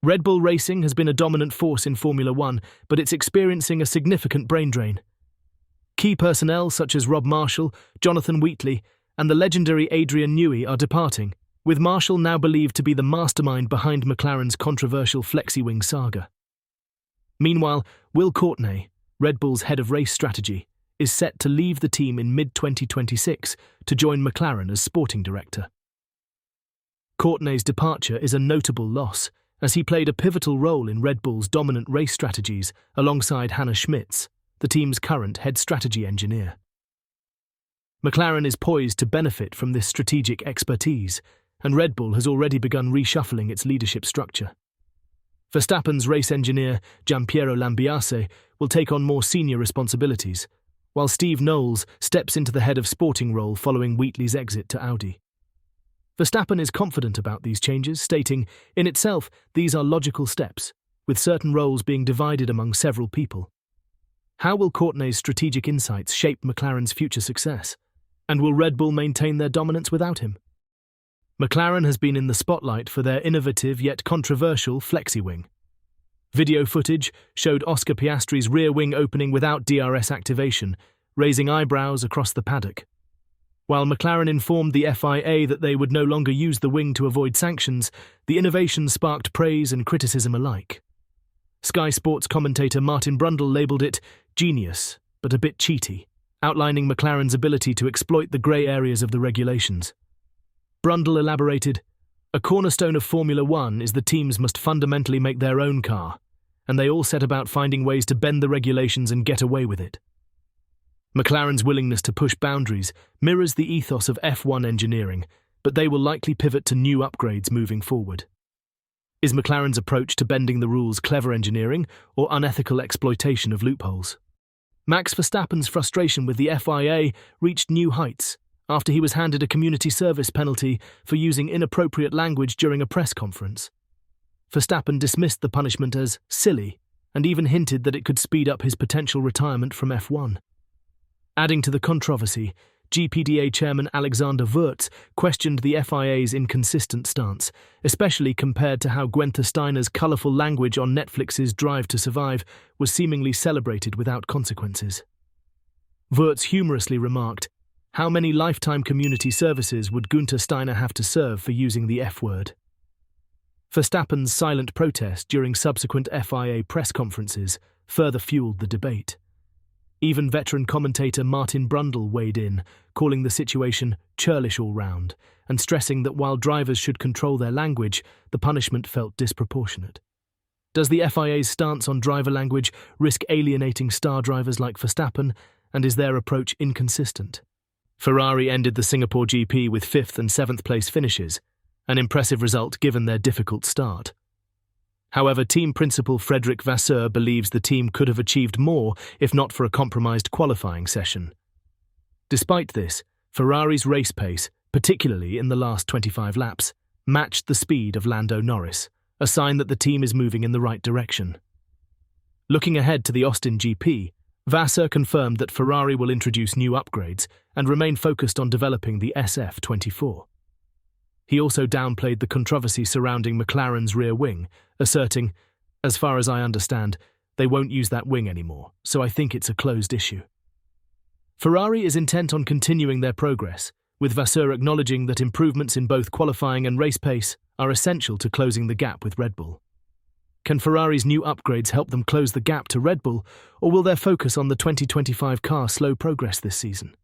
Red Bull Racing has been a dominant force in Formula One, but it's experiencing a significant brain drain. Key personnel such as Rob Marshall, Jonathan Wheatley, and the legendary Adrian Newey are departing, with Marshall now believed to be the mastermind behind McLaren's controversial Flexi-Wing saga. Meanwhile, Will Courtney, Red Bull's head of race strategy, is set to leave the team in mid-2026 to join McLaren as sporting director. Courtney's departure is a notable loss, as he played a pivotal role in Red Bull's dominant race strategies alongside Hannah Schmitz, the team's current head strategy engineer. McLaren is poised to benefit from this strategic expertise, and Red Bull has already begun reshuffling its leadership structure. Verstappen's race engineer, Giampiero Lambiase, will take on more senior responsibilities, while Steve Knowles steps into the head of sporting role following Wheatley's exit to Audi. Verstappen is confident about these changes, stating, "In itself, these are logical steps, with certain roles being divided among several people." How will Courtney's strategic insights shape McLaren's future success? And will Red Bull maintain their dominance without him? McLaren has been in the spotlight for their innovative yet controversial Flexi-Wing. Video footage showed Oscar Piastri's rear wing opening without DRS activation, raising eyebrows across the paddock. While McLaren informed the FIA that they would no longer use the wing to avoid sanctions, the innovation sparked praise and criticism alike. Sky Sports commentator Martin Brundle labelled it genius, but a bit cheaty, outlining McLaren's ability to exploit the grey areas of the regulations. Brundle elaborated, "A cornerstone of Formula One is the teams must fundamentally make their own car, and they all set about finding ways to bend the regulations and get away with it." McLaren's willingness to push boundaries mirrors the ethos of F1 engineering, but they will likely pivot to new upgrades moving forward. Is McLaren's approach to bending the rules clever engineering or unethical exploitation of loopholes? Max Verstappen's frustration with the FIA reached new heights after he was handed a community service penalty for using inappropriate language during a press conference. Verstappen dismissed the punishment as silly and even hinted that it could speed up his potential retirement from F1. Adding to the controversy, GPDA chairman Alexander Wurz questioned the FIA's inconsistent stance, especially compared to how Guenther Steiner's colourful language on Netflix's Drive to Survive was seemingly celebrated without consequences. Wurz humorously remarked, "How many lifetime community services would Guenther Steiner have to serve for using the F-word?" Verstappen's silent protest during subsequent FIA press conferences further fueled the debate. Even veteran commentator Martin Brundle weighed in, calling the situation churlish all round, and stressing that while drivers should control their language, the punishment felt disproportionate. Does the FIA's stance on driver language risk alienating star drivers like Verstappen, and is their approach inconsistent? Ferrari ended the Singapore GP with 5th and 7th place finishes, an impressive result given their difficult start. However, team principal Frederic Vasseur believes the team could have achieved more if not for a compromised qualifying session. Despite this, Ferrari's race pace, particularly in the last 25 laps, matched the speed of Lando Norris, a sign that the team is moving in the right direction. Looking ahead to the Austin GP, Vasseur confirmed that Ferrari will introduce new upgrades and remain focused on developing the SF24. He also downplayed the controversy surrounding McLaren's rear wing, asserting, "As far as I understand, they won't use that wing anymore, so I think it's a closed issue." Ferrari is intent on continuing their progress, with Vasseur acknowledging that improvements in both qualifying and race pace are essential to closing the gap with Red Bull. Can Ferrari's new upgrades help them close the gap to Red Bull, or will their focus on the 2025 car slow progress this season?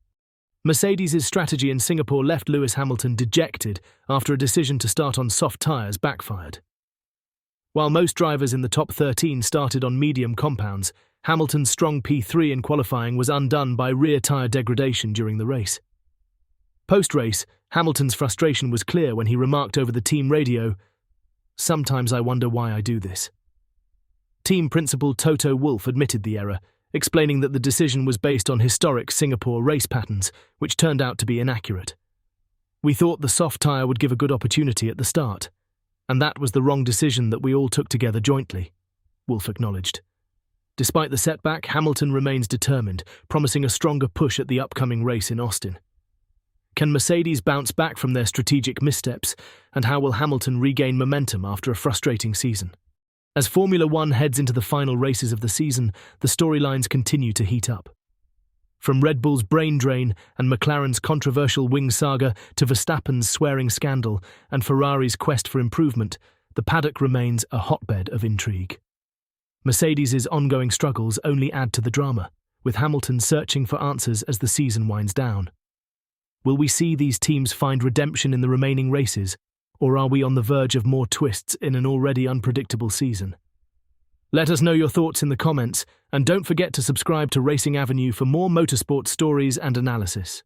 Mercedes' strategy in Singapore left Lewis Hamilton dejected after a decision to start on soft tyres backfired. While most drivers in the top 13 started on medium compounds, Hamilton's strong P3 in qualifying was undone by rear tyre degradation during the race. Post-race, Hamilton's frustration was clear when he remarked over the team radio, "Sometimes I wonder why I do this." Team principal Toto Wolff admitted the error, explaining that the decision was based on historic Singapore race patterns, which turned out to be inaccurate. "We thought the soft tyre would give a good opportunity at the start, and that was the wrong decision that we all took together jointly," Wolff acknowledged. Despite the setback, Hamilton remains determined, promising a stronger push at the upcoming race in Austin. Can Mercedes bounce back from their strategic missteps, and how will Hamilton regain momentum after a frustrating season? As Formula One heads into the final races of the season, the storylines continue to heat up. From Red Bull's brain drain and McLaren's controversial wing saga to Verstappen's swearing scandal and Ferrari's quest for improvement, the paddock remains a hotbed of intrigue. Mercedes' ongoing struggles only add to the drama, with Hamilton searching for answers as the season winds down. Will we see these teams find redemption in the remaining races, or are we on the verge of more twists in an already unpredictable season? Let us know your thoughts in the comments, and don't forget to subscribe to Racing Avenue for more motorsport stories and analysis.